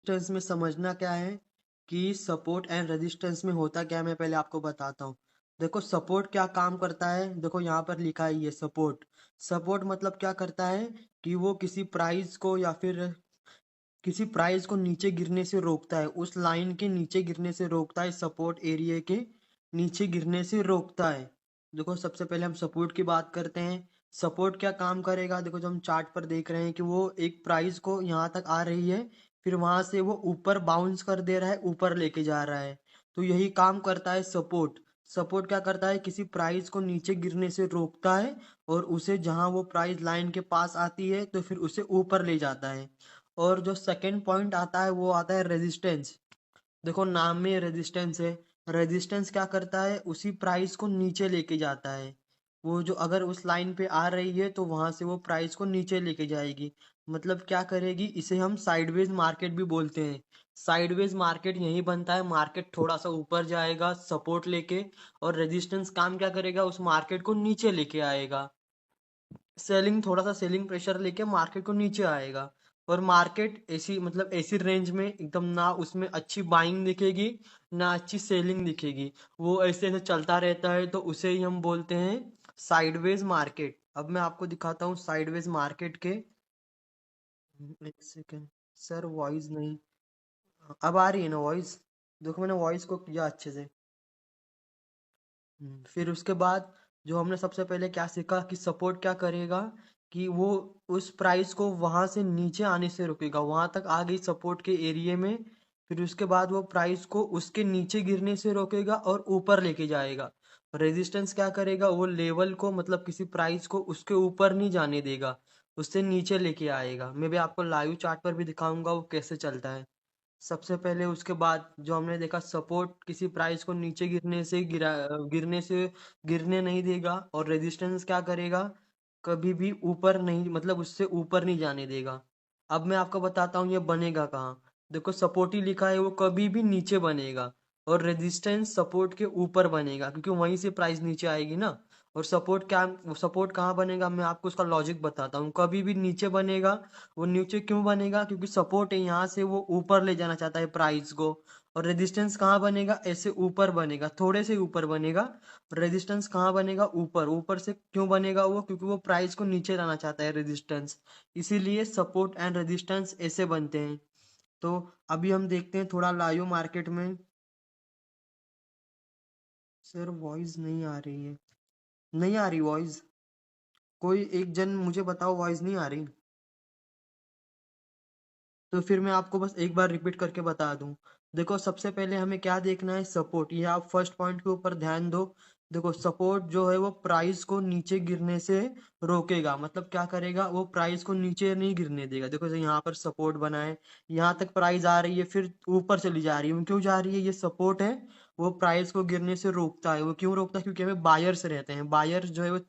Resistance में समझना क्या है कि सपोर्ट एंड रेजिस्टेंस में होता क्या है, मैं पहले आपको बताता हूँ। देखो सपोर्ट क्या काम करता है, देखो यहाँ पर लिखा है ये सपोर्ट। सपोर्ट मतलब क्या करता है कि वो किसी प्राइस को या फिर किसी प्राइस को नीचे गिरने से रोकता है, उस लाइन के नीचे गिरने से रोकता है, सपोर्ट एरिया के नीचे गिरने से रोकता है। देखो सबसे पहले हम सपोर्ट की बात करते हैं। सपोर्ट क्या काम करेगा, देखो जो हम चार्ट पर देख रहे हैं कि वो एक प्राइस को यहाँ तक आ रही है, फिर वहां से वो ऊपर बाउंस कर दे रहा है, ऊपर लेके जा रहा है। तो यही काम करता है सपोर्ट। सपोर्ट क्या करता है, किसी प्राइस को नीचे गिरने से रोकता है और उसे जहां वो प्राइस लाइन के पास आती है तो फिर उसे ऊपर ले जाता है। और जो सेकंड पॉइंट आता है वो आता है रेजिस्टेंस। देखो नाम में रेजिस्टेंस है। रेजिस्टेंस क्या करता है, उसी प्राइस को नीचे लेके जाता है। वो जो अगर उस लाइन पे आ रही है तो वहां से वो प्राइस को नीचे लेके जाएगी। मतलब क्या करेगी, इसे हम साइडवेज मार्केट भी बोलते हैं। साइडवेज मार्केट यही बनता है, मार्केट थोड़ा सा ऊपर जाएगा सपोर्ट लेके, और रेजिस्टेंस काम क्या करेगा, उस मार्केट को नीचे लेके आएगा। सेलिंग थोड़ा सा सेलिंग प्रेशर लेके मार्केट को नीचे आएगा। और मार्केट ऐसी मतलब ऐसी रेंज में एकदम, ना उसमें अच्छी बाइंग दिखेगी ना अच्छी सेलिंग दिखेगी। वो ऐसे ऐसे चलता रहता है, तो उसे ही हम बोलते हैं साइडवेज मार्केट। अब मैं आपको दिखाता हूँ साइडवेज मार्केट के। एक सेकेंड। सर वॉइस नहीं, अब आ रही है ना वॉइस? देखो मैंने वॉइस को किया अच्छे से। फिर उसके बाद जो हमने सबसे पहले क्या सीखा कि सपोर्ट क्या करेगा, कि वो उस प्राइस को वहां से नीचे आने से रोकेगा, वहां तक आ गई सपोर्ट के एरिया में। फिर उसके बाद वो प्राइस को उसके नीचे गिरने से रोकेगा और ऊपर लेके जाएगा। रेजिस्टेंस क्या करेगा, वो लेवल को मतलब किसी प्राइस को उसके ऊपर नहीं जाने देगा, उससे नीचे लेके आएगा। मैं भी आपको लाइव चार्ट पर भी दिखाऊंगा वो कैसे चलता है। सबसे पहले उसके बाद जो हमने देखा, सपोर्ट किसी प्राइस को नीचे गिरने नहीं देगा, और रेजिस्टेंस क्या करेगा, कभी भी ऊपर नहीं, मतलब उससे ऊपर नहीं जाने देगा। अब मैं आपको बताता हूँ ये बनेगा कहाँ। देखो सपोर्ट ही लिखा है, वो कभी भी नीचे बनेगा, और रेजिस्टेंस सपोर्ट के ऊपर बनेगा, क्योंकि वहीं से प्राइस नीचे आएगी ना। और सपोर्ट कहाँ बनेगा, मैं आपको उसका लॉजिक बताता हूँ। कभी भी नीचे बनेगा। वो नीचे क्यों बनेगा, क्योंकि सपोर्ट है, यहाँ से वो ऊपर ले जाना चाहता है प्राइस को। और रेजिस्टेंस कहाँ बनेगा, ऐसे ऊपर बनेगा, थोड़े से ऊपर बनेगा। रेजिस्टेंस कहाँ बनेगा, ऊपर। ऊपर से क्यों बनेगा वो, क्योंकि वो प्राइस को नीचे लाना चाहता है रेजिस्टेंस। इसीलिए सपोर्ट एंड रेजिस्टेंस ऐसे बनते हैं। तो अभी हम देखते हैं थोड़ा लाइव मार्केट में। सर वॉइस नहीं आ रही है, नहीं आ रही वॉइस। कोई एक जन मुझे बताओ, वॉइस नहीं आ रही। तो फिर मैं आपको बस एक बार रिपीट करके बता दूं। देखो सबसे पहले हमें क्या देखना है, सपोर्ट। ये आप फर्स्ट पॉइंट के ऊपर ध्यान दो। देखो सपोर्ट जो है वो प्राइस को नीचे गिरने से रोकेगा। मतलब क्या करेगा, वो प्राइस को नीचे नहीं गिरने देगा। देखो जैसे यहाँ पर सपोर्ट बना है, यहाँ तक प्राइस आ रही है, फिर ऊपर चली जा रही है। वो क्यों जा रही है, ये सपोर्ट है। वो प्राइस को गिरने से रोकता है। वो क्यों रोकता है, क्योंकि हमें बायर्स रहते हैं। बायर्स जो है वो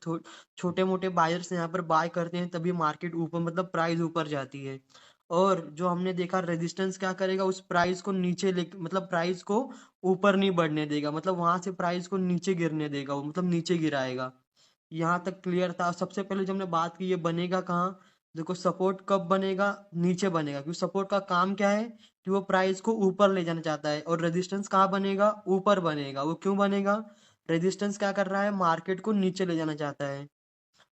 छोटे मोटे बायर्स यहाँ पर बाय करते हैं, तभी मार्केट ऊपर मतलब प्राइस ऊपर जाती है। और जो हमने देखा, रेजिस्टेंस क्या करेगा, उस प्राइस को नीचे ले मतलब प्राइस को ऊपर नहीं बढ़ने देगा, मतलब वहां से प्राइस को नीचे गिरने देगा, वो मतलब नीचे गिराएगा। यहाँ तक क्लियर था। सबसे पहले जो हमने बात की, ये बनेगा कहाँ। देखो सपोर्ट कब बनेगा, नीचे बनेगा, क्योंकि सपोर्ट का काम क्या है कि वो प्राइस को ऊपर ले जाना चाहता है। और रेजिस्टेंस कहाँ बनेगा, ऊपर बनेगा। वो क्यों बनेगा, रेजिस्टेंस क्या कर रहा है, मार्केट को नीचे ले जाना चाहता है।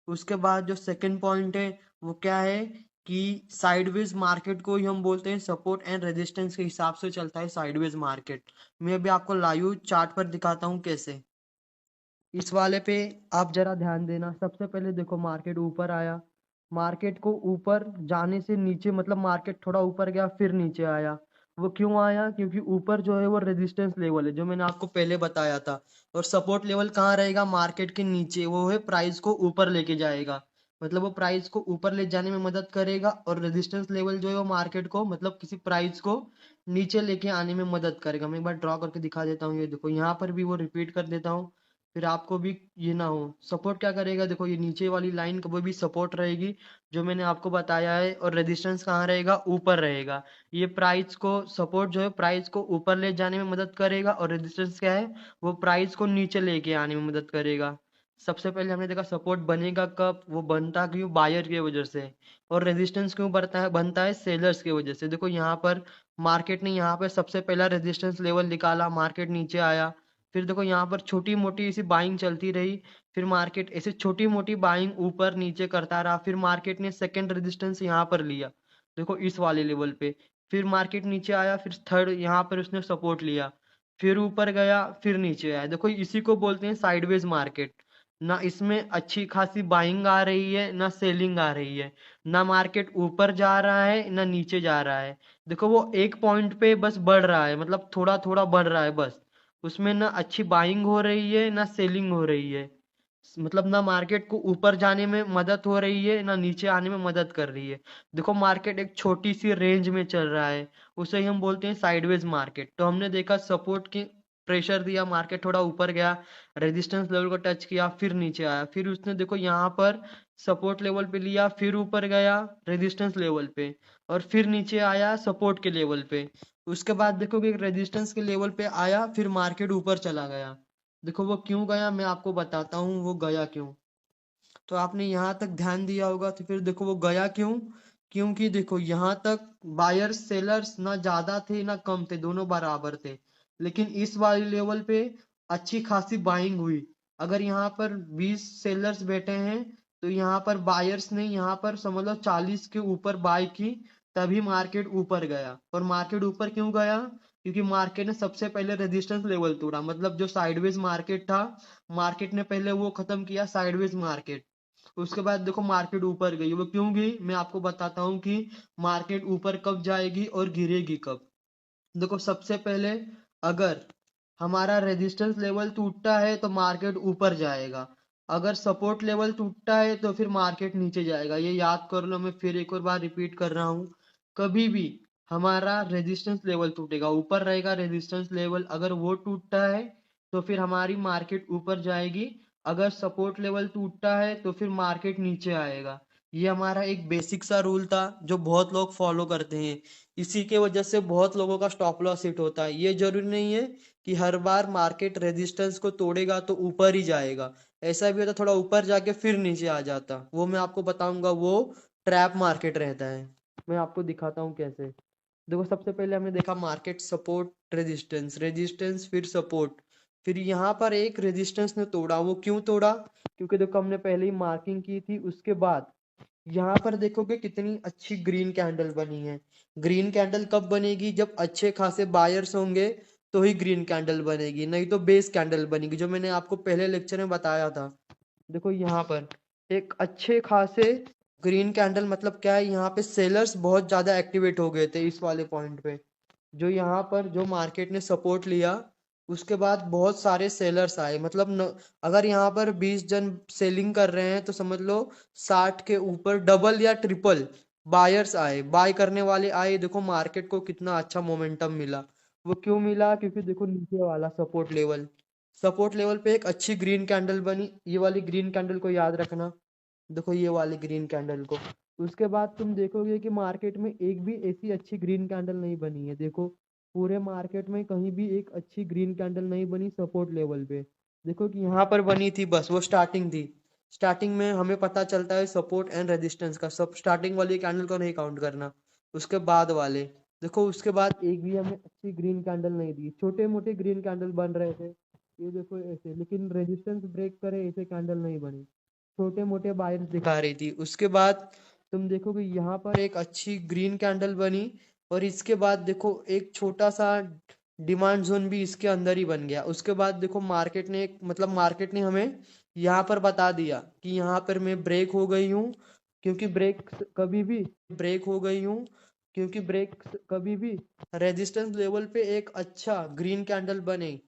उसके बाद जो सेकंड पॉइंट है वो क्या है, कि साइडवेज मार्केट को ही हम बोलते हैं, सपोर्ट एंड रेजिस्टेंस के हिसाब से चलता है साइडवेज मार्केट। मैं अभी आपको लाइव चार्ट पर दिखाता हूँ कैसे। इस वाले पे आप जरा ध्यान देना। सबसे पहले देखो मार्केट ऊपर आया, मार्केट को ऊपर जाने से नीचे, मतलब मार्केट थोड़ा ऊपर गया फिर नीचे आया। वो क्यों आया, क्योंकि ऊपर जो है वो रेजिस्टेंस लेवल है, जो मैंने आपको पहले बताया था। और सपोर्ट लेवल कहाँ रहेगा, मार्केट के नीचे। वो है प्राइस को ऊपर लेके जाएगा, मतलब वो प्राइस को ऊपर ले जाने में मदद करेगा। और रेजिस्टेंस लेवल जो है वो मार्केट को मतलब किसी प्राइस को नीचे लेके आने में मदद करेगा। मैं एक बार ड्रॉ करके दिखा देता हूँ। ये देखो यहाँ पर भी वो रिपीट कर देता हूँ, फिर आपको भी ये ना हो। सपोर्ट क्या करेगा, देखो ये नीचे वाली लाइन वो भी सपोर्ट रहेगी, जो मैंने आपको बताया है। और रेजिस्टेंस कहाँ रहेगा, ऊपर रहेगा। ये प्राइस को, सपोर्ट जो है प्राइस को ऊपर ले जाने में मदद करेगा, और रेजिस्टेंस क्या है, वो प्राइस को नीचे लेके आने में मदद करेगा। सबसे पहले हमने देखा सपोर्ट बनेगा कब, वो बनता क्यों, बायर की वजह से। और रेजिस्टेंस क्यों बनता है सेलर्स की वजह से। देखो यहाँ पर मार्केट ने यहाँ पर सबसे पहला रेजिस्टेंस लेवल निकाला, मार्केट नीचे आया। फिर देखो यहाँ पर छोटी मोटी ऐसी बाइंग चलती रही, फिर मार्केट ऐसे छोटी मोटी बाइंग ऊपर नीचे करता रहा, फिर मार्केट ने सेकंड रेजिस्टेंस यहाँ पर लिया, देखो इस वाले लेवल पे। फिर मार्केट नीचे आया, फिर थर्ड यहाँ पर उसने सपोर्ट लिया, फिर ऊपर गया, फिर नीचे आया। देखो इसी को बोलते हैं साइडवेज मार्केट। ना इसमें अच्छी खासी बाइंग आ रही है, ना सेलिंग आ रही है, ना मार्केट ऊपर जा रहा है ना नीचे जा रहा है। देखो वो एक पॉइंट पे बस बढ़ रहा है, मतलब थोड़ा थोड़ा बढ़ रहा है बस। उसमें ना अच्छी बाइंग हो रही है ना सेलिंग हो रही है। मतलब ना मार्केट को ऊपर जाने में मदद हो रही है ना नीचे आने में मदद कर रही है। देखो मार्केट एक छोटी सी रेंज में चल रहा है, उसे ही हम बोलते हैं साइडवेज मार्केट। तो हमने देखा सपोर्ट की प्रेशर दिया, मार्केट थोड़ा ऊपर गया, रेजिस्टेंस लेवल को टच किया, फिर नीचे आया, फिर उसने देखो यहाँ पर सपोर्ट लेवल पे लिया, फिर ऊपर गया रेजिस्टेंस लेवल पे, और फिर नीचे आया सपोर्ट के लेवल पे। उसके बाद देखोगे रेजिस्टेंस के लेवल पे आया, फिर मार्केट ऊपर चला गया। देखो वो क्यों गया मैं आपको बताता हूँ वो गया क्यों। तो आपने यहाँ तक ध्यान दिया होगा, तो फिर देखो वो गया क्यों। क्योंकि देखो यहाँ तक बायर्स सेलर्स ना ज्यादा थे ना कम थे, दोनों बराबर थे। लेकिन इस वाले लेवल पे अच्छी खासी बाइंग हुई। अगर यहाँ पर 20 सेलर्स बैठे हैं, तो यहाँ पर बायर्स ने यहाँ पर समझ लो 40 के ऊपर बाय की, तभी मार्केट ऊपर गया। और मार्केट ऊपर क्यों गया, क्योंकि मार्केट ने सबसे पहले रेजिस्टेंस लेवल तोड़ा, मतलब जो साइडवेज मार्केट था, मार्केट ने पहले वो खत्म किया साइडवेज मार्केट। उसके बाद देखो मार्केट ऊपर गई, वो क्यों गई मैं आपको बताता हूँ कि मार्केट ऊपर कब जाएगी और गिरेगी कब। देखो सबसे पहले अगर हमारा रेजिस्टेंस लेवल टूटता है तो मार्केट ऊपर जाएगा, अगर सपोर्ट लेवल टूटता है तो फिर मार्केट नीचे जाएगा। ये याद कर लो, मैं फिर एक और बार रिपीट कर रहा हूँ। कभी भी हमारा रेजिस्टेंस लेवल टूटेगा, ऊपर रहेगा रेजिस्टेंस लेवल, अगर वो टूटता है तो फिर हमारी मार्केट ऊपर जाएगी। अगर सपोर्ट लेवल टूटता है तो फिर मार्केट नीचे आएगा। ये हमारा एक बेसिक सा रूल था जो बहुत लोग फॉलो करते हैं। इसी के वजह से बहुत लोगों का स्टॉप लॉस हिट होता है। ये जरूरी नहीं है कि हर बार मार्केट रेजिस्टेंस को तोड़ेगा तो ऊपर ही जाएगा। ऐसा भी होता थोड़ा ऊपर जाके फिर नीचे आ जाता, वो मैं आपको बताऊंगा, वो ट्रैप मार्केट रहता है। मैं आपको दिखाता हूँ कैसे। देखो सबसे पहले हमने देखा मार्केट सपोर्ट रेजिस्टेंस, रेजिस्टेंस फिर सपोर्ट, फिर यहाँ पर एक रेजिस्टेंस ने तोड़ा। वो क्यों तोड़ा, क्योंकि देखो हमने पहले ही मार्किंग की थी। उसके बाद यहाँ पर देखोगे कितनी अच्छी ग्रीन कैंडल बनी है। ग्रीन कैंडल कब बनेगी, जब अच्छे खासे बायर्स होंगे तो ही ग्रीन कैंडल बनेगी, नहीं तो बेस कैंडल बनेगी, जो मैंने आपको पहले लेक्चर में बताया था। देखो यहाँ पर एक अच्छे खासे ग्रीन कैंडल मतलब क्या है, यहाँ पे सेलर्स बहुत ज्यादा एक्टिवेट हो गए थे इस वाले पॉइंट पे। जो यहाँ पर जो मार्केट ने सपोर्ट लिया, उसके बाद बहुत सारे सेलर्स आए, मतलब अगर यहाँ पर 20 जन सेलिंग कर रहे हैं तो समझ लो 60 के ऊपर डबल या ट्रिपल बायर्स आए, बाय करने वाले आए। देखो मार्केट को कितना अच्छा मोमेंटम मिला। वो क्यों मिला, क्योंकि देखो नीचे वाला सपोर्ट लेवल, सपोर्ट लेवल पे एक अच्छी ग्रीन कैंडल बनी। ये वाली ग्रीन कैंडल को याद रखना, देखो ये वाली ग्रीन कैंडल को। उसके बाद तुम देखोगे कि मार्केट में एक भी ऐसी अच्छी ग्रीन कैंडल नहीं बनी है। देखो पूरे मार्केट में कहीं भी एक अच्छी ग्रीन कैंडल नहीं बनी सपोर्ट लेवल पे। देखो कि यहाँ पर बनी थी, बस वो स्टार्टिंग थी। स्टार्टिंग में हमें पता चलता है सपोर्ट एंड रेजिस्टेंस का, सब स्टार्टिंग वाली कैंडल को नहीं काउंट करना, उसके बाद वाले। देखो उसके बाद एक भी हमें अच्छी ग्रीन कैंडल नहीं दी, छोटे मोटे ग्रीन कैंडल बन रहे थे, ये देखो ऐसे, लेकिन रेजिस्टेंस ब्रेक करे ऐसे कैंडल नहीं बनी, छोटे मोटे बायर्स दिखा रही थी। उसके बाद तुम देखोगे यहाँ पर एक अच्छी ग्रीन कैंडल बनी, और इसके बाद देखो एक छोटा सा डिमांड जोन भी इसके अंदर ही बन गया। उसके बाद देखो मार्केट ने मतलब मार्केट ने हमें यहाँ पर बता दिया कि यहाँ पर मैं ब्रेक हो गई हूँ, क्योंकि ब्रेक हो गई हूँ, क्योंकि ब्रेक कभी भी रेजिस्टेंस लेवल पे एक अच्छा ग्रीन कैंडल बने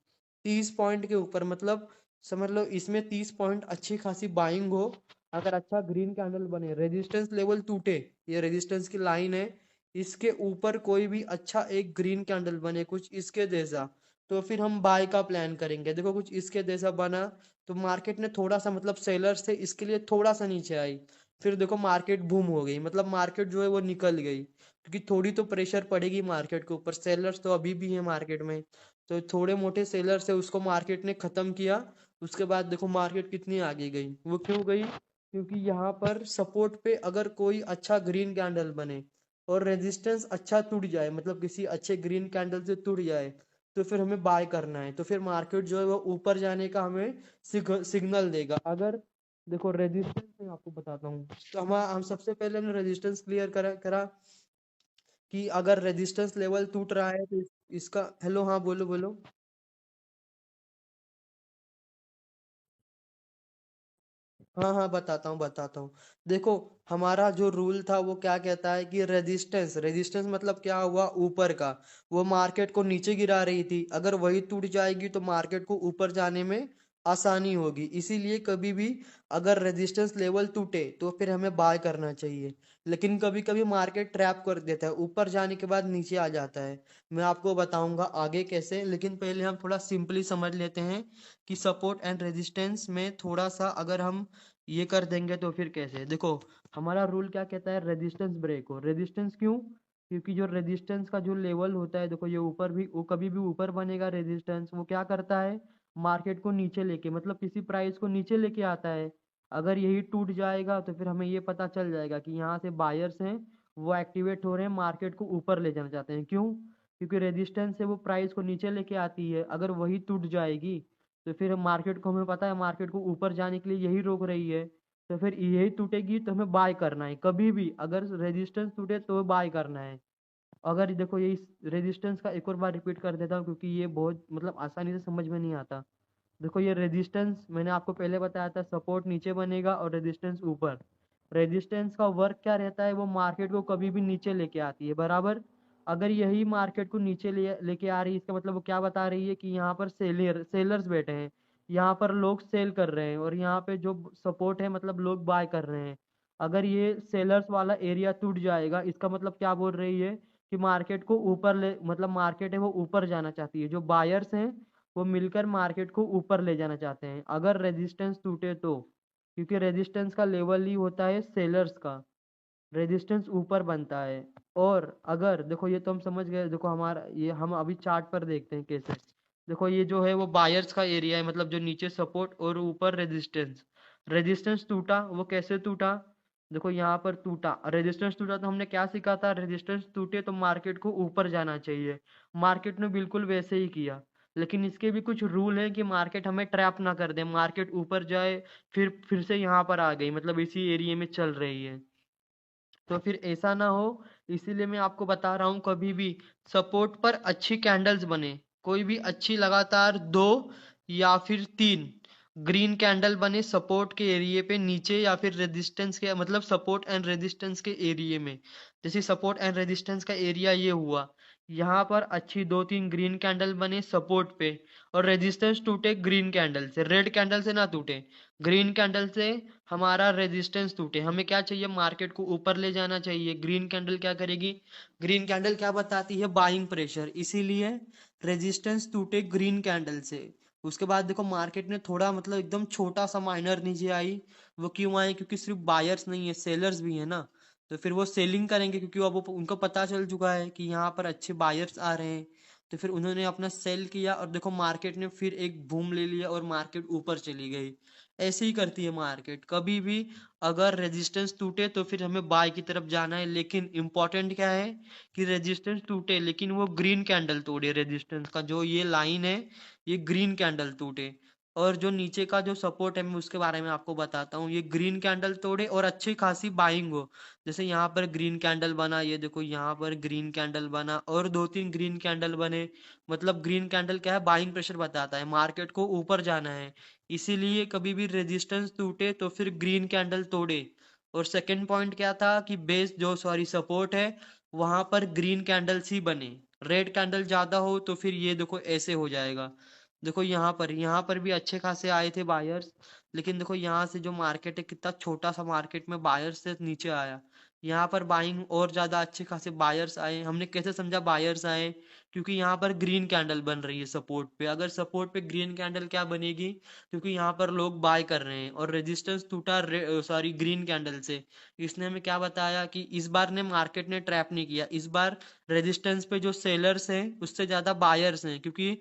30 पॉइंट के ऊपर, मतलब समझ लो इसमें 30 पॉइंट अच्छी खासी बाइंग हो। अगर अच्छा ग्रीन कैंडल बने, रेजिस्टेंस लेवल टूटे, ये रेजिस्टेंस की लाइन है, इसके ऊपर कोई भी अच्छा एक ग्रीन कैंडल बने कुछ इसके जैसा, तो फिर हम बाय का प्लान करेंगे। देखो कुछ इसके जैसा बना, तो मार्केट ने थोड़ा सा मतलब सेलर्स थे इसके लिए थोड़ा सा नीचे आई, फिर देखो मार्केट बूम हो गई, मतलब मार्केट जो है वो निकल गई, क्योंकि थोड़ी तो प्रेशर पड़ेगी मार्केट के ऊपर, सेलर्स तो अभी भी है मार्केट में, तो थोड़े मोटे सेलर्स है उसको मार्केट ने खत्म किया। उसके बाद देखो मार्केट कितनी आगे गई, वो क्यों गई? क्योंकि यहाँ पर सपोर्ट पे अगर कोई अच्छा ग्रीन कैंडल बने और रेजिस्टेंस अच्छा टूट जाए, मतलब किसी अच्छे ग्रीन कैंडल से टूट जाए, तो फिर हमें बाय करना है। तो फिर मार्केट जो है वो ऊपर जाने का हमें सिग्नल देगा। अगर देखो रेजिस्टेंस मैं आपको बताता हूँ, तो हम सबसे पहले हमने रेजिस्टेंस क्लियर करा कि अगर रेजिस्टेंस लेवल टूट रहा है तो इसका, हेलो, हाँ बोलो बोलो। हाँ हाँ, बताता हूँ। देखो, हमारा जो रूल था वो क्या कहता है कि रेजिस्टेंस रेजिस्टेंस मतलब क्या हुआ, ऊपर का। वो मार्केट को नीचे गिरा रही थी, अगर वही टूट जाएगी तो मार्केट को ऊपर जाने में आसानी होगी। इसीलिए कभी भी अगर रेजिस्टेंस लेवल टूटे तो फिर हमें बाय करना चाहिए। लेकिन कभी कभी मार्केट ट्रैप कर देता है, ऊपर जाने के बाद नीचे आ जाता है। मैं आपको बताऊंगा आगे कैसे, लेकिन पहले हम थोड़ा सिंपली समझ लेते हैं कि सपोर्ट एंड रेजिस्टेंस में थोड़ा सा अगर हम ये कर देंगे तो फिर कैसे। देखो, हमारा रूल क्या कहता है, रेजिस्टेंस ब्रेक हो। रेजिस्टेंस क्यों? क्योंकि जो रेजिस्टेंस का जो लेवल होता है, देखो ये ऊपर भी, वो कभी भी ऊपर बनेगा रेजिस्टेंस, वो क्या करता है, मार्केट को नीचे लेके, मतलब किसी प्राइस को नीचे लेके आता है। अगर यही टूट जाएगा तो फिर हमें ये पता चल जाएगा कि यहाँ से बायर्स हैं, वो एक्टिवेट हो रहे हैं, मार्केट को ऊपर ले जाना चाहते हैं। क्यों? क्योंकि रेजिस्टेंस से वो प्राइस को नीचे लेके आती है, अगर वही टूट जाएगी तो फिर मार्केट को, हमें पता है मार्केट को ऊपर जाने के लिए यही रोक रही है, तो फिर यही टूटेगी तो हमें बाय करना है। कभी भी अगर रेजिस्टेंस टूटे तो बाय करना है। अगर देखो ये रेजिस्टेंस का एक और बार रिपीट कर देता हूँ, क्योंकि ये बहुत मतलब आसानी से समझ में नहीं आता। देखो ये रेजिस्टेंस मैंने आपको पहले बताया था, सपोर्ट नीचे बनेगा और रेजिस्टेंस ऊपर। रेजिस्टेंस का वर्क क्या रहता है, वो मार्केट को कभी भी नीचे लेके आती है, बराबर। अगर यही मार्केट को नीचे लेके आ रही है, इसका मतलब वो क्या बता रही है कि यहाँ पर सेलर्स बैठे हैं, यहाँ पर लोग सेल कर रहे हैं, और यहाँ पे जो सपोर्ट है मतलब लोग बाय कर रहे हैं। अगर ये सेलर्स वाला एरिया टूट जाएगा, इसका मतलब क्या बोल रही है कि मार्केट को ऊपर ले, मतलब मार्केट है वो ऊपर जाना चाहती है, जो बायर्स हैं वो मिलकर मार्केट को ऊपर ले जाना चाहते हैं। अगर रेजिस्टेंस टूटे तो, क्योंकि रेजिस्टेंस का लेवल ही होता है सेलर्स का, रेजिस्टेंस ऊपर बनता है। और अगर देखो, ये तो हम समझ गए, देखो हमारा ये, हम अभी चार्ट पर देखते हैं कैसे। देखो ये जो है वो बायर्स का एरिया है, मतलब जो नीचे सपोर्ट और ऊपर रेजिस्टेंस। रेजिस्टेंस टूटा, वो कैसे टूटा, देखो यहाँ पर टूटा, रेजिस्टेंस टूटा तो हमने क्या सीखा था, रेजिस्टेंस टूटे तो मार्केट को ऊपर जाना चाहिए। मार्केट ने बिल्कुल वैसे ही किया। लेकिन इसके भी कुछ रूल है कि मार्केट हमें ट्रैप ना कर दे, मार्केट ऊपर जाए फिर से यहाँ पर आ गई, मतलब इसी एरिया में चल रही है, तो फिर ऐसा ना हो। इसीलिए मैं आपको बता रहा हूँ, कभी भी सपोर्ट पर अच्छी कैंडल्स बने, कोई भी अच्छी लगातार दो या फिर तीन ग्रीन कैंडल बने सपोर्ट के एरिया पे नीचे, या फिर रेजिस्टेंस के, मतलब सपोर्ट एंड रेजिस्टेंस के एरिया में। जैसे सपोर्ट एंड रेजिस्टेंस का एरिया ये हुआ, यहाँ पर अच्छी दो तीन ग्रीन कैंडल बने सपोर्ट पे, और रेजिस्टेंस टूटे ग्रीन कैंडल से, रेड कैंडल से ना टूटे, ग्रीन कैंडल से हमारा रेजिस्टेंस टूटे। हमें क्या चाहिए, मार्केट को ऊपर ले जाना चाहिए। ग्रीन कैंडल क्या करेगी, ग्रीन कैंडल क्या बताती है, बाइंग प्रेशर, इसीलिए रेजिस्टेंस टूटे ग्रीन कैंडल से। उसके बाद देखो मार्केट ने थोड़ा, मतलब एकदम छोटा सा माइनर नीचे आई, वो क्यों आई, क्योंकि सिर्फ बायर्स नहीं है, सेलर्स भी है ना। तो फिर वो सेलिंग करेंगे, क्योंकि अब उनको पता चल चुका है कि यहाँ पर अच्छे बायर्स आ रहे हैं। तो फिर उन्होंने अपना सेल किया, और देखो मार्केट ने फिर एक बूम ले लिया और मार्केट ऊपर चली गई। ऐसे ही करती है मार्केट कभी भी। अगर रेजिस्टेंस टूटे तो फिर हमें बाय की तरफ जाना है, लेकिन इंपॉर्टेंट क्या है कि रेजिस्टेंस टूटे लेकिन वो ग्रीन कैंडल तोड़े, रेजिस्टेंस का जो ये लाइन है ये ग्रीन कैंडल टूटे। और जो नीचे का जो सपोर्ट है मैं उसके बारे में आपको बताता हूँ, ये ग्रीन कैंडल तोड़े और अच्छी खासी बाइंग हो। जैसे यहाँ पर ग्रीन कैंडल बना, ये देखो यहाँ पर ग्रीन कैंडल बना और दो तीन ग्रीन कैंडल बने, मतलब ग्रीन कैंडल क्या है, बाइंग प्रेशर बताता है, मार्केट को ऊपर जाना है। इसीलिए कभी भी रेजिस्टेंस टूटे तो फिर ग्रीन कैंडल तोड़े। और सेकंड पॉइंट क्या था कि बेस जो, सॉरी, सपोर्ट है वहां पर ग्रीन कैंडल्स ही बने। रेड कैंडल ज्यादा हो तो फिर ये देखो ऐसे हो जाएगा। देखो यहाँ पर भी अच्छे खासे आए थे बायर्स, लेकिन देखो यहाँ से जो मार्केट है, कितना छोटा सा मार्केट में बायर्स से नीचे आया। यहाँ पर बाइंग और ज्यादा अच्छे खासे बायर्स आए। हमने कैसे समझा बायर्स आए, क्योंकि यहाँ पर ग्रीन कैंडल बन रही है सपोर्ट पे। अगर सपोर्ट पे ग्रीन कैंडल क्या बनेगी, क्योंकि यहाँ पर लोग बाय कर रहे हैं, और रेजिस्टेंस टूटा सॉरी ग्रीन कैंडल से। इसने हमें क्या बताया कि इस बार ने मार्केट ने ट्रैप नहीं किया, इस बार रेजिस्टेंस पे जो सेलर्स हैं उससे ज्यादा बायर्स हैं, क्योंकि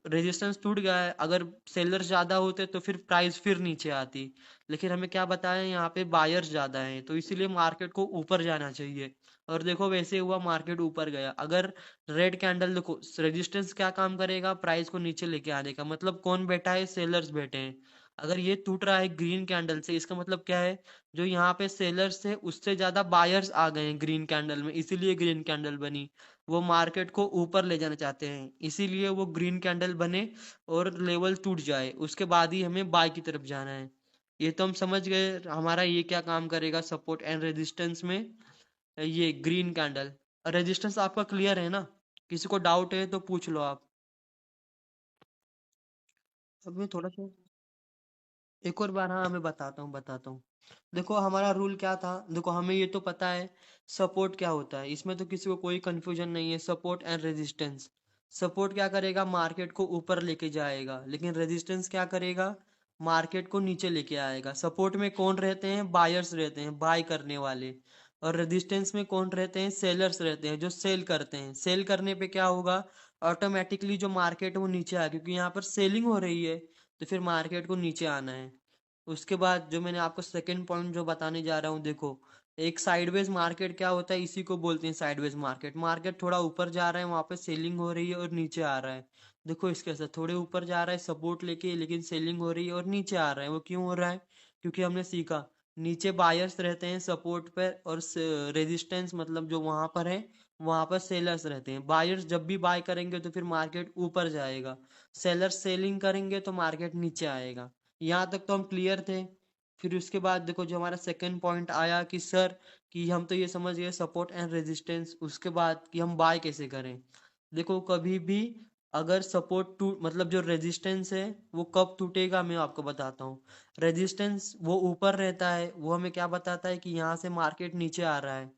रेजिस्टेंस टूट गया है, अगर सेलर्स ज्यादा होते तो फिर प्राइस फिर नीचे आती, लेकिन हमें क्या बताया यहाँ पे बायर्स ज्यादा हैं, तो इसीलिए मार्केट को ऊपर जाना चाहिए। और देखो वैसे हुआ, मार्केट ऊपर गया। अगर रेड कैंडल, देखो रेजिस्टेंस क्या काम करेगा, प्राइस को नीचे लेके आने का, मतलब कौन बैठा है, सेलर्स बैठे हैं। अगर ये टूट रहा है ग्रीन कैंडल से, इसका मतलब क्या है, जो यहाँ पे सेलर्स थे उससे ज्यादा बायर्स आ गए हैं ग्रीन कैंडल में, इसीलिए ग्रीन कैंडल बनी। वो मार्केट को ऊपर ले जाना चाहते हैं, इसीलिए वो ग्रीन कैंडल बने और लेवल टूट जाए, उसके बाद ही हमें बाय की तरफ जाना है। ये तो हम समझ गए हमारा ये क्या काम करेगा सपोर्ट एंड रेजिस्टेंस में। ये ग्रीन कैंडल, रेजिस्टेंस आपका क्लियर है ना? किसी को डाउट है तो पूछ लो आप। अब मैं थोड़ा सा एक और बार, हाँ मैं बताता हूँ। देखो हमारा रूल क्या था, देखो हमें ये तो पता है सपोर्ट क्या होता है, इसमें तो किसी को कोई कंफ्यूजन नहीं है। सपोर्ट एंड रेजिस्टेंस, सपोर्ट क्या करेगा, मार्केट को ऊपर लेके जाएगा, लेकिन रेजिस्टेंस क्या करेगा, मार्केट को नीचे लेके आएगा। सपोर्ट में कौन रहते हैं, बायर्स रहते हैं, बाय करने वाले। और रेजिस्टेंस में कौन रहते हैं, सेलर्स रहते हैं, जो सेल करते हैं। सेल करने पे क्या होगा, ऑटोमेटिकली जो मार्केट है वो नीचे आएगा, क्योंकि यहाँ पर सेलिंग हो रही है, तो फिर मार्केट को नीचे आना है। उसके बाद जो मैंने आपको सेकंड पॉइंट जो बताने जा रहा हूँ, देखो एक साइडवेज मार्केट क्या होता है, इसी को बोलते हैं साइडवेज मार्केट। मार्केट थोड़ा ऊपर जा रहा है, वहां पे सेलिंग हो रही है और नीचे आ रहा है। देखो इसके साथ थोड़े ऊपर जा रहा है सपोर्ट लेके, लेकिन सेलिंग हो रही है और नीचे आ रहा है। वो क्यों हो रहा है, क्योंकि हमने सीखा नीचे बायर्स रहते हैं सपोर्ट पर, और रेजिस्टेंस मतलब जो वहां पर है वहां पर सेलर्स रहते हैं। बायर्स जब भी बाय करेंगे तो फिर मार्केट ऊपर जाएगा, सेलर्स सेलिंग करेंगे तो मार्केट नीचे आएगा। यहाँ तक तो हम क्लियर थे। फिर उसके बाद देखो जो हमारा सेकंड पॉइंट आया कि सर, कि हम तो ये समझ गए सपोर्ट एंड रेजिस्टेंस, उसके बाद कि हम बाय कैसे करें। देखो कभी भी अगर सपोर्ट टूट, मतलब जो रेजिस्टेंस है वो कब टूटेगा मैं आपको बताता हूँ। रेजिस्टेंस वो ऊपर रहता है, वो हमें क्या बताता है कि यहाँ से मार्केट नीचे आ रहा है,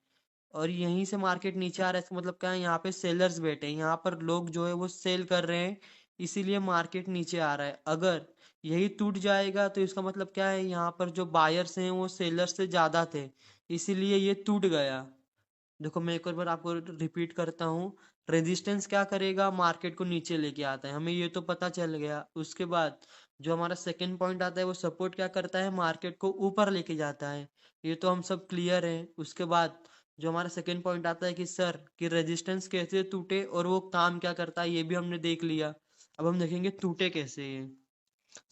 और यहीं से मार्केट नीचे आ रहा है, इसका मतलब क्या है, यहाँ पे सेलर्स बैठे हैं, यहाँ पर लोग जो है वो सेल कर रहे हैं, इसीलिए मार्केट नीचे आ रहा है। अगर यही टूट जाएगा तो इसका मतलब क्या है, यहाँ पर जो बायर्स हैं वो सेलर्स से ज्यादा थे, इसीलिए ये टूट गया। देखो मैं एक और बार आपको रिपीट करता हूँ, रेजिस्टेंस क्या करेगा, मार्केट को नीचे लेके आता है, हमें ये तो पता चल गया। उसके बाद जो हमारा सेकंड पॉइंट आता है, वो सपोर्ट क्या करता है, मार्केट को ऊपर लेके जाता है, ये तो हम सब क्लियर है। उसके बाद जो हमारा सेकंड पॉइंट आता है कि सर कि रेजिस्टेंस कैसे टूटे और वो काम क्या करता है, ये भी हमने देख लिया। अब हम देखेंगे टूटे कैसे ये।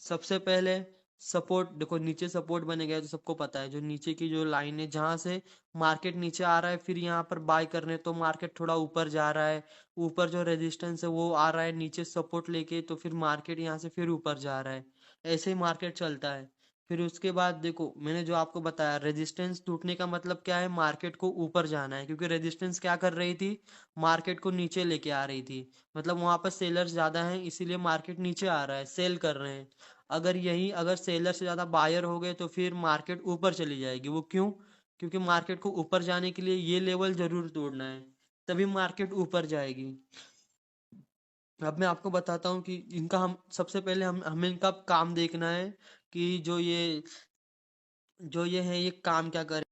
सबसे पहले सपोर्ट, देखो नीचे सपोर्ट बनेगा तो सबको पता है, जो नीचे की जो लाइन है जहां से मार्केट नीचे आ रहा है, फिर यहाँ पर बाय करने तो मार्केट थोड़ा ऊपर जा रहा है, ऊपर जो रेजिस्टेंस है वो आ रहा है नीचे सपोर्ट लेके, तो फिर मार्केट यहाँ से फिर ऊपर जा रहा है। ऐसे ही मार्केट चलता है। फिर उसके बाद देखो मैंने जो आपको बताया, रेजिस्टेंस टूटने का मतलब क्या है, मार्केट को ऊपर जाना है, क्योंकि रेजिस्टेंस क्या कर रही थी, मार्केट को नीचे लेके आ रही थी, मतलब वहां पर सेलर्स ज्यादा हैं, इसीलिए मार्केट नीचे आ रहा है, सेल कर रहे हैं। अगर सेलर से ज्यादा बायर हो गए तो फिर मार्केट ऊपर चली जाएगी। वो क्यों, क्योंकि मार्केट को ऊपर जाने के लिए ये लेवल जरूर तोड़ना है, तभी मार्केट ऊपर जाएगी। अब मैं आपको बताता हूँ कि इनका हम सबसे पहले हमें इनका काम देखना है, कि जो ये है ये काम क्या करे,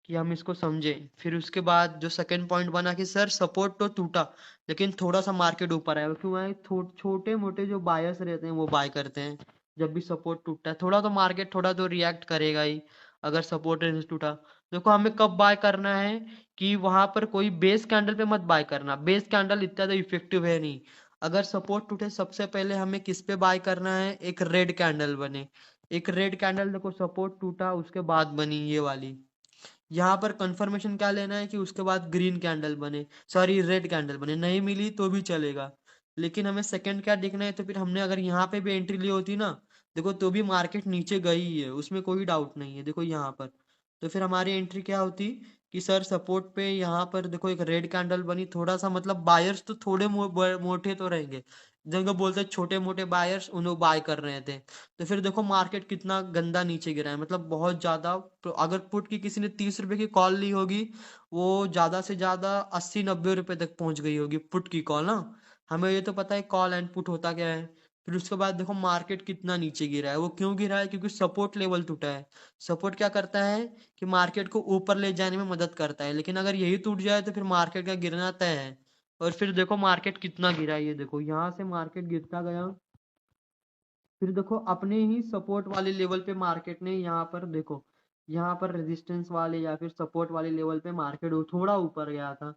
कि हम इसको समझें। फिर उसके बाद जो सेकंड पॉइंट बना कि सर सपोर्ट तो टूटा, लेकिन थोड़ा सा मार्केट ऊपर आया, क्यों आए, छोटे मोटे जो बायर्स रहते हैं वो बाय करते हैं। जब भी सपोर्ट टूटता है थोड़ा, तो मार्केट थोड़ा तो रिएक्ट करेगा ही। अगर सपोर्ट रेजिस्टेंस टूटा, देखो हमें कब बाय करना है, कि वहां पर कोई बेस कैंडल पे मत बाय करना, बेस कैंडल इतना तो इफेक्टिव है नहीं। अगर सपोर्ट टूटे सबसे पहले हमें किस पे बाय करना है, एक रेड कैंडल बने, एक रेड कैंडल, देखो सपोर्ट टूटा उसके बाद बनी ये वाली, यहाँ पर कंफर्मेशन क्या लेना है कि उसके बाद ग्रीन कैंडल बने, सॉरी रेड कैंडल बने, नहीं मिली तो भी चलेगा, लेकिन हमें सेकंड क्या देखना है। तो फिर हमने अगर यहाँ पे भी एंट्री ली होती ना, देखो तो भी मार्केट नीचे गई ही है, उसमें कोई डाउट नहीं है, देखो यहाँ पर। तो फिर हमारी एंट्री क्या होती, कि सर सपोर्ट पे यहाँ पर देखो एक रेड कैंडल बनी, थोड़ा सा मतलब बायर्स तो थोड़े मोटे तो रहेंगे, जिनको बोलते हैं छोटे मोटे बायर्स, उन्हें बाय कर रहे थे। तो फिर देखो मार्केट कितना गंदा नीचे गिरा है, मतलब बहुत ज्यादा। तो अगर पुट की किसी ने 30 रुपए की कॉल ली होगी, वो ज्यादा से ज्यादा 80-90 रुपए तक पहुंच गई होगी पुट की कॉल ना। हमें ये तो पता है कॉल एंड पुट होता क्या है। फिर उसके बाद देखो मार्केट कितना नीचे गिरा है, वो क्यों गिरा है, क्योंकि सपोर्ट लेवल टूटा है। सपोर्ट क्या करता है, कि मार्केट को ऊपर ले जाने में मदद करता है, लेकिन अगर यही टूट जाए तो फिर मार्केट का गिरना तय है। और फिर देखो मार्केट कितना गिरा, ये देखो यहाँ से मार्केट गिरता गया, फिर देखो अपने ही सपोर्ट वाले लेवल पे मार्केट ने यहाँ पर देखो, यहाँ पर रेजिस्टेंस वाले या फिर सपोर्ट वाले लेवल पे मार्केट थोड़ा ऊपर गया था,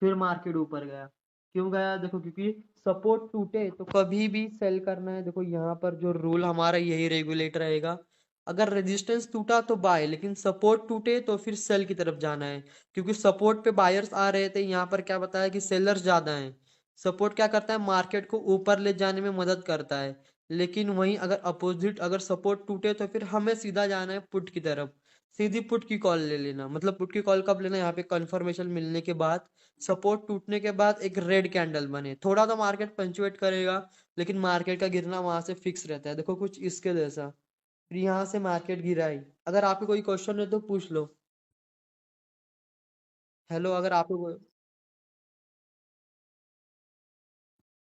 फिर मार्केट ऊपर गया। क्यों गया? देखो क्योंकि सपोर्ट टूटे तो कभी भी सेल करना है। देखो यहाँ पर जो रूल हमारा यही रेगुलेट रहेगा, अगर रेजिस्टेंस टूटा तो बाय, लेकिन सपोर्ट टूटे तो फिर सेल की तरफ जाना है। क्योंकि सपोर्ट पे बायर्स आ रहे थे, यहाँ पर क्या बताया कि सेलर्स ज्यादा हैं। सपोर्ट क्या करता है? मार्केट को ऊपर ले जाने में मदद करता है। लेकिन वहीं अगर अपोजिट, अगर सपोर्ट टूटे तो फिर हमें सीधा जाना है पुट की तरफ, सीधी पुट की कॉल ले लेना। मतलब पुट की कॉल कब लेना? यहाँ पे कंफर्मेशन मिलने के बाद, सपोर्ट टूटने के बाद एक रेड कैंडल बने, थोड़ा तो मार्केट पंचुएट करेगा, लेकिन मार्केट का गिरना वहां से फिक्स रहता है। देखो कुछ इसके जैसा, फिर यहाँ से मार्केट गिरा ही। अगर आपको कोई क्वेश्चन है तो पूछ लो। हेलो, अगर आपको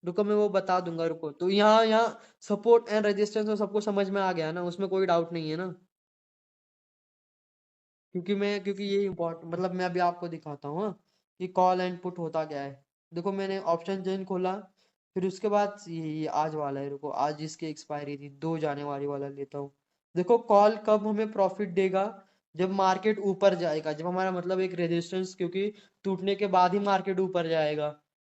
रुको मैं वो बता दूंगा, रुको। तो यहाँ यहाँ सपोर्ट एंड रेजिस्टेंस तो सबको समझ में आ गया ना, उसमें कोई डाउट नहीं है ना? क्योंकि ये इम्पोर्टेंट, मतलब मैं अभी आपको दिखाता हूँ, हाँ, कि कॉल एंड पुट होता क्या है। देखो मैंने ऑप्शन चेन खोला, फिर उसके बाद ये आज वाला है, रुको, आज इसकी एक्सपायरी थी, 2 जनवरी वाला लेता हूँ। देखो कॉल कब हमें प्रॉफिट देगा? जब मार्केट ऊपर जाएगा, जब हमारा मतलब एक रेजिस्टेंस, क्योंकि टूटने के बाद ही मार्केट ऊपर जाएगा,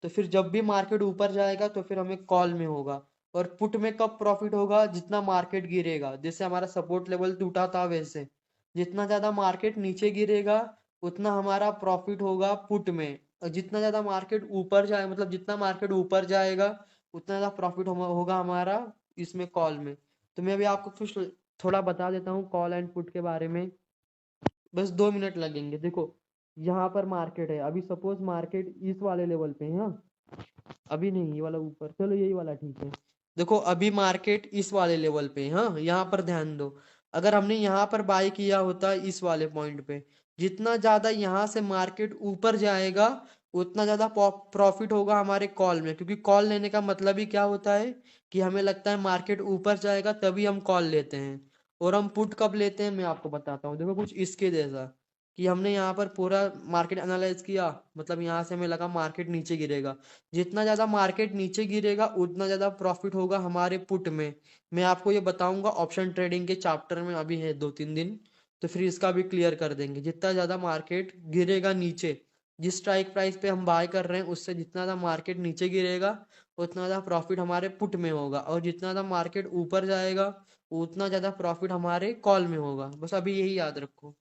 तो फिर जब भी मार्केट ऊपर जाएगा तो फिर हमें कॉल में होगा। और पुट में कब प्रॉफिट होगा? जितना मार्केट गिरेगा, जैसे हमारा सपोर्ट लेवल टूटा था वैसे, जितना ज्यादा मार्केट नीचे गिरेगा उतना हमारा प्रॉफिट होगा पुट में, और जितना ज्यादा मार्केट ऊपर जाए, मतलब जितना मार्केट ऊपर जाएगा उतना ज्यादा प्रॉफिट होगा हमारा इसमें, कॉल में। तो मैं अभी आपको कुछ थोड़ा बता देता हूँ कॉल एंड पुट के बारे में, बस 2 मिनट लगेंगे। देखो यहाँ पर मार्केट है, अभी सपोज मार्केट इस वाले लेवल पे है, हाँ, अभी नहीं, ये वाला ऊपर, चलो यही वाला ठीक है। देखो अभी मार्केट इस वाले लेवल पे है, हाँ, यहाँ पर ध्यान दो। अगर हमने यहाँ पर बाय किया होता इस वाले पॉइंट पे, जितना ज्यादा यहाँ से मार्केट ऊपर जाएगा उतना ज्यादा प्रॉफिट होगा हमारे कॉल में। क्योंकि कॉल लेने का मतलब ही क्या होता है कि हमें लगता है मार्केट ऊपर जाएगा तभी हम कॉल लेते हैं। और हम पुट कब लेते हैं मैं आपको बताता हूँ। देखो कुछ इसके जैसा, कि हमने यहाँ पर पूरा मार्केट एनालाइज किया, मतलब यहाँ से हमें लगा मार्केट नीचे गिरेगा, जितना ज्यादा मार्केट नीचे गिरेगा उतना ज्यादा प्रॉफिट होगा हमारे पुट में। मैं आपको ये बताऊंगा ऑप्शन ट्रेडिंग के चैप्टर में, अभी है 2-3 दिन, तो फिर इसका भी क्लियर कर देंगे। जितना ज्यादा मार्केट गिरेगा नीचे, जिस स्ट्राइक प्राइस पे हम बाय कर रहे हैं उससे जितना ज्यादा मार्केट नीचे गिरेगा उतना ज्यादा प्रॉफिट हमारे पुट में होगा, और जितना ज्यादा मार्केट ऊपर जाएगा उतना ज्यादा प्रॉफिट हमारे कॉल में होगा। बस अभी यही याद रखो,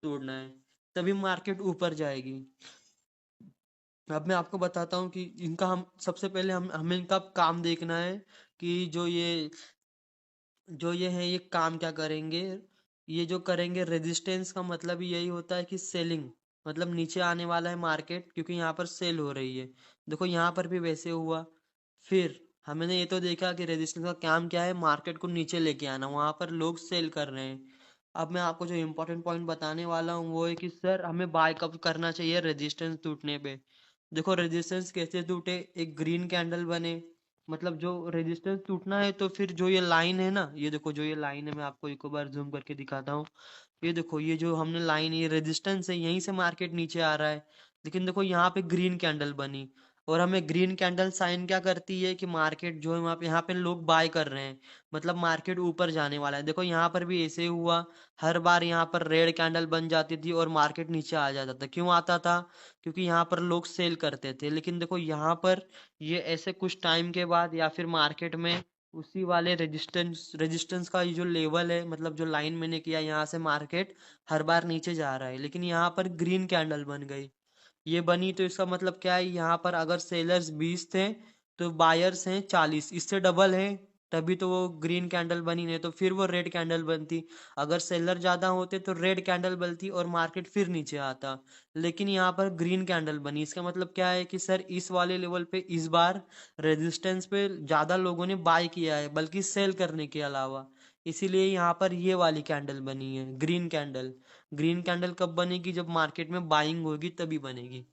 तोड़ना है, तभी मार्केट ऊपर जाएगी। अब मैं आपको बताता हूँ कि इनका, हम सबसे पहले हम हमें इनका काम देखना है, कि जो ये है ये काम क्या करेंगे। ये जो करेंगे, रेजिस्टेंस का मतलब ही यही होता है कि सेलिंग, मतलब नीचे आने वाला है मार्केट, क्योंकि यहाँ पर सेल हो रही है। देखो यहाँ पर भी वैसे हुआ। फिर हमने ये तो देखा कि रेजिस्टेंस का काम क्या है, मार्केट को नीचे लेके आना, वहां पर लोग सेल कर रहे हैं। अब मैं आपको जो इम्पोर्टेंट पॉइंट बताने वाला हूँ वो है कि सर हमें बाय कब करना चाहिए रेजिस्टेंस टूटने पे। देखो रेजिस्टेंस कैसे टूटे? एक ग्रीन कैंडल बने, मतलब जो रेजिस्टेंस टूटना है तो फिर जो ये लाइन है ना, ये देखो जो ये लाइन है, मैं आपको एक बार जूम करके दिखाता हूँ। ये देखो, ये जो हमने लाइन, ये रेजिस्टेंस है, यहीं से मार्केट नीचे आ रहा है। लेकिन देखो यहाँ पे ग्रीन कैंडल बनी, और हमें ग्रीन कैंडल साइन क्या करती है कि मार्केट जो है वहाँ पे, यहाँ पे लोग बाय कर रहे हैं, मतलब मार्केट ऊपर जाने वाला है। देखो यहाँ पर भी ऐसे हुआ, हर बार यहाँ पर रेड कैंडल बन जाती थी और मार्केट नीचे आ जाता था। क्यों आता था? क्योंकि यहाँ पर लोग सेल करते थे। लेकिन देखो यहाँ पर ये ऐसे कुछ टाइम के बाद या फिर मार्केट में उसी वाले रेजिस्टेंस का ये जो लेवल है, मतलब जो लाइन मैंने किया, यहाँ से मार्केट हर बार नीचे जा रहा है, लेकिन यहाँ पर ग्रीन कैंडल बन गई। ये बनी तो इसका मतलब क्या है, यहाँ पर अगर सेलर्स 20 थे तो बायर्स हैं 40, इससे डबल है, तभी तो वो ग्रीन कैंडल बनी, नहीं तो फिर वो रेड कैंडल बनती। अगर सेलर ज्यादा होते तो रेड कैंडल बनती और मार्केट फिर नीचे आता। लेकिन यहाँ पर ग्रीन कैंडल बनी, इसका मतलब क्या है कि सर इस वाले लेवल पे इस बार रेजिस्टेंस पे ज्यादा लोगों ने बाय किया है, बल्कि सेल करने के अलावा, इसीलिए यहाँ पर ये वाली कैंडल बनी है, ग्रीन कैंडल। ग्रीन कैंडल कब बनेगी? जब मार्केट में बाइंग होगी तभी बनेगी।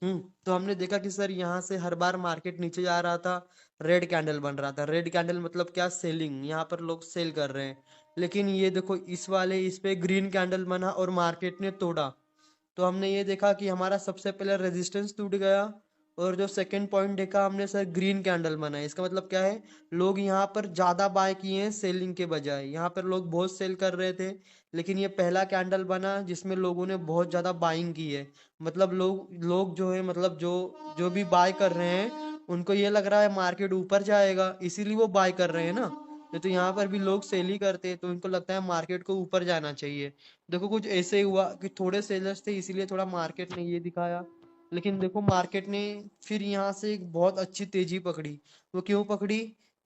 तो हमने देखा कि सर यहाँ से हर बार मार्केट नीचे जा रहा था, रेड कैंडल बन रहा था। रेड कैंडल मतलब क्या? सेलिंग, यहाँ पर लोग सेल कर रहे हैं। लेकिन ये देखो इस वाले, इस पे ग्रीन कैंडल बना और मार्केट ने तोड़ा, तो हमने ये देखा कि हमारा सबसे पहले रेजिस्टेंस टूट गया। और जो सेकंड पॉइंट देखा हमने सर, ग्रीन कैंडल बना है। इसका मतलब क्या है, लोग यहाँ पर ज्यादा बाय किए हैं सेलिंग के बजाय। यहाँ पर लोग बहुत सेल कर रहे थे, लेकिन ये पहला कैंडल बना जिसमें लोगों ने बहुत ज्यादा बाइंग की है। मतलब लोग लोग जो है, मतलब जो जो भी बाय कर रहे हैं, उनको ये लग रहा है मार्केट ऊपर जाएगा, इसीलिए वो बाय कर रहे हैं ना। नहीं तो यहाँ पर भी लोग सेल ही करते हैं, तो उनको लगता है मार्केट को ऊपर जाना चाहिए। देखो कुछ ऐसे ही हुआ कि थोड़े सेलर्स थे, इसीलिए थोड़ा मार्केट ने ये दिखाया। लेकिन देखो मार्केट ने फिर यहाँ से एक बहुत अच्छी तेजी पकड़ी। वो क्यों पकड़ी?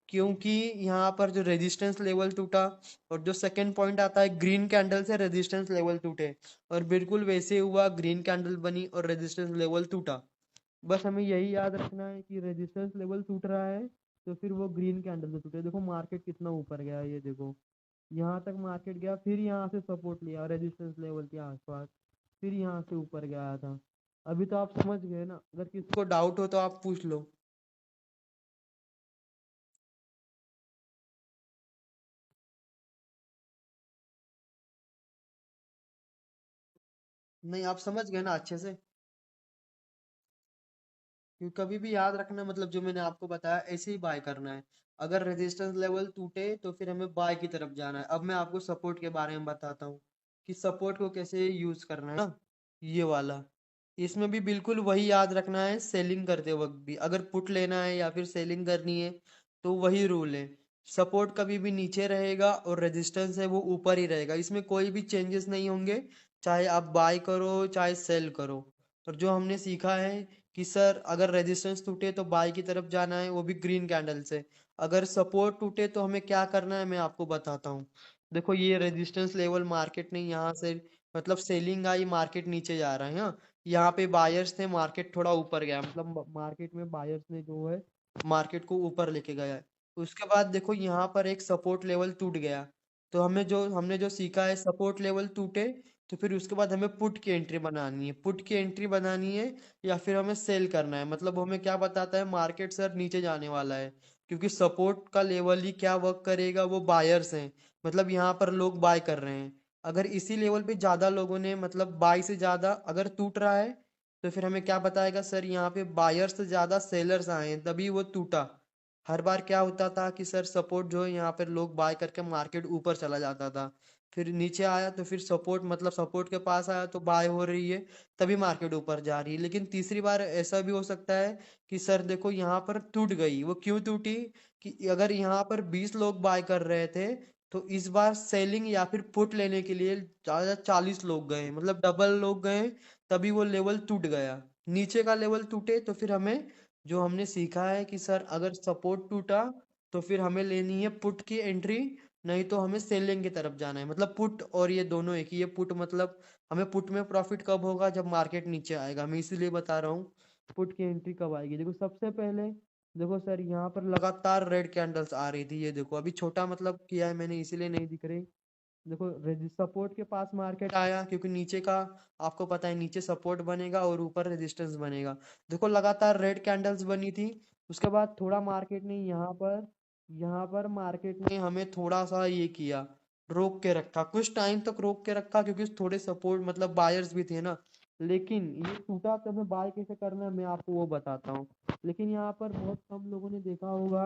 क्योंकि यहाँ पर जो रेजिस्टेंस लेवल टूटा, और जो सेकंड पॉइंट आता है, ग्रीन कैंडल से रेजिस्टेंस लेवल टूटे, और बिल्कुल वैसे हुआ, ग्रीन कैंडल बनी और रेजिस्टेंस लेवल टूटा। बस हमें यही याद रखना है कि रेजिस्टेंस लेवल टूट रहा है, तो फिर वो ग्रीन कैंडल से टूटे। देखो मार्केट कितना ऊपर गया है, ये देखो यहाँ तक मार्केट गया, फिर यहाँ से सपोर्ट लिया रेजिस्टेंस लेवल के आसपास, फिर यहाँ से ऊपर गया था। अभी तो आप समझ गए ना, अगर किसी को डाउट हो तो आप पूछ लो। नहीं, आप समझ गए ना अच्छे से? क्योंकि कभी भी याद रखना, मतलब जो मैंने आपको बताया ऐसे ही बाय करना है। अगर रेजिस्टेंस लेवल टूटे तो फिर हमें बाय की तरफ जाना है। अब मैं आपको सपोर्ट के बारे में बताता हूँ कि सपोर्ट को कैसे यूज करना है ना। ये वाला, इसमें भी बिल्कुल वही याद रखना है, सेलिंग करते वक्त भी अगर पुट लेना है या फिर सेलिंग करनी है, तो वही रूल है। सपोर्ट कभी भी नीचे रहेगा और रेजिस्टेंस है वो ऊपर ही रहेगा, इसमें कोई भी चेंजेस नहीं होंगे, चाहे आप बाय करो चाहे सेल करो। और जो हमने सीखा है कि सर अगर रेजिस्टेंस टूटे तो बाय की तरफ जाना है, वो भी ग्रीन कैंडल से। अगर सपोर्ट टूटे तो हमें क्या करना है, मैं आपको बताता हूँ। देखो ये रेजिस्टेंस लेवल मार्केट ने यहाँ से, मतलब सेलिंग आई, मार्केट नीचे जा रहा है। हाँ, यहाँ पे बायर्स थे, मार्केट थोड़ा ऊपर गया, मतलब मार्केट में बायर्स ने जो है मार्केट को ऊपर लेके गया है। उसके बाद देखो यहाँ पर एक सपोर्ट लेवल टूट गया। तो हमने जो सीखा है, सपोर्ट लेवल टूटे तो फिर उसके बाद हमें पुट की एंट्री बनानी है, पुट की एंट्री बनानी है, या फिर हमें सेल करना है। मतलब हमें क्या बताता है, मार्केट सर नीचे जाने वाला है, क्योंकि सपोर्ट का लेवल ही क्या वर्क करेगा, वो बायर्स हैं। मतलब यहाँ पर लोग बाय कर रहे हैं। अगर इसी लेवल पे ज्यादा लोगों ने, मतलब बाई से ज्यादा अगर टूट रहा है, तो फिर हमें क्या बताएगा सर, यहाँ पे बायर्स से ज्यादा सेलर्स आए हैं तभी वो टूटा। हर बार क्या होता था कि सर सपोर्ट जो है यहाँ पे लोग बाय करके मार्केट ऊपर चला जाता था, फिर नीचे आया तो फिर सपोर्ट, मतलब सपोर्ट के पास आया तो बाय हो रही है, तभी मार्केट ऊपर जा रही है। लेकिन तीसरी बार ऐसा भी हो सकता है कि सर देखो यहाँ पर टूट गई। वो क्यों टूटी? कि अगर यहाँ पर 20 लोग बाय कर रहे थे, तो इस बार सेलिंग या फिर पुट लेने के लिए ज्यादा 40 लोग गए, मतलब डबल लोग गए, तभी वो लेवल टूट गया। नीचे का लेवल टूटे तो फिर हमें, जो हमने सीखा है कि सर अगर सपोर्ट टूटा तो फिर हमें लेनी है पुट की एंट्री, नहीं तो हमें सेलिंग की तरफ जाना है। मतलब पुट और ये दोनों एक ही है। पुट मतलब हमें पुट में प्रॉफिट कब होगा, जब मार्केट नीचे आएगा। मैं इसीलिए बता रहा हूँ पुट की एंट्री कब आएगी। देखो सबसे पहले, देखो सर यहाँ पर लगातार रेड कैंडल्स आ रही थी, ये देखो अभी छोटा मतलब किया है मैंने इसीलिए नहीं दिख रही। देखो सपोर्ट के पास मार्केट आया, क्योंकि नीचे का आपको पता है, नीचे सपोर्ट बनेगा और ऊपर रेजिस्टेंस बनेगा। देखो लगातार रेड कैंडल्स बनी थी। उसके बाद थोड़ा मार्केट ने यहाँ पर मार्केट ने हमें थोड़ा सा ये किया, रोक के रखा, कुछ टाइम तक रोक के रखा, क्योंकि थोड़े सपोर्ट, मतलब बायर्स भी थे ना। लेकिन ये टूटा तो हमें बाय कैसे करना है, मैं आपको वो बताता हूँ। लेकिन यहाँ पर बहुत कम लोगों ने देखा होगा,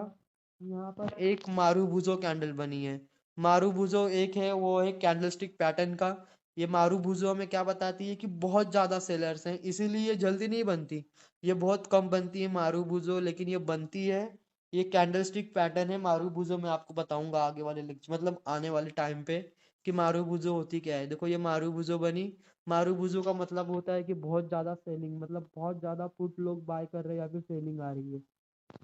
यहाँ पर एक मारूबुजो कैंडल बनी है। मारूबुजो एक है, वो है कैंडलस्टिक पैटर्न का। ये मारूबुजो हमें क्या बताती है कि बहुत ज्यादा सेलर्स हैं, इसीलिए ये जल्दी नहीं बनती। ये बहुत कम बनती है मारूबुजो, लेकिन ये बनती है। ये कैंडलस्टिक पैटर्न है मारूबुजो। मैं आपको बताऊंगा आगे वाले लेक्चर, मतलब आने वाले टाइम पे, कि मारूबुजो होती क्या है। देखो ये मारूबुजो बनी। मारूबुजो का मतलब होता है कि बहुत ज्यादा सेलिंग, मतलब बहुत ज्यादा पुट लोग बाय कर रहे हैं या फिर सेलिंग आ रही है।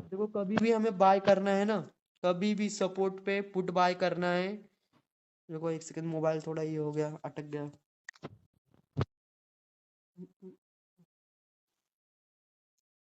देखो कभी भी हमें बाय करना है ना, कभी भी सपोर्ट पे पुट बाय करना है। देखो एक सेकंड, मोबाइल थोड़ा ये हो गया, अटक गया।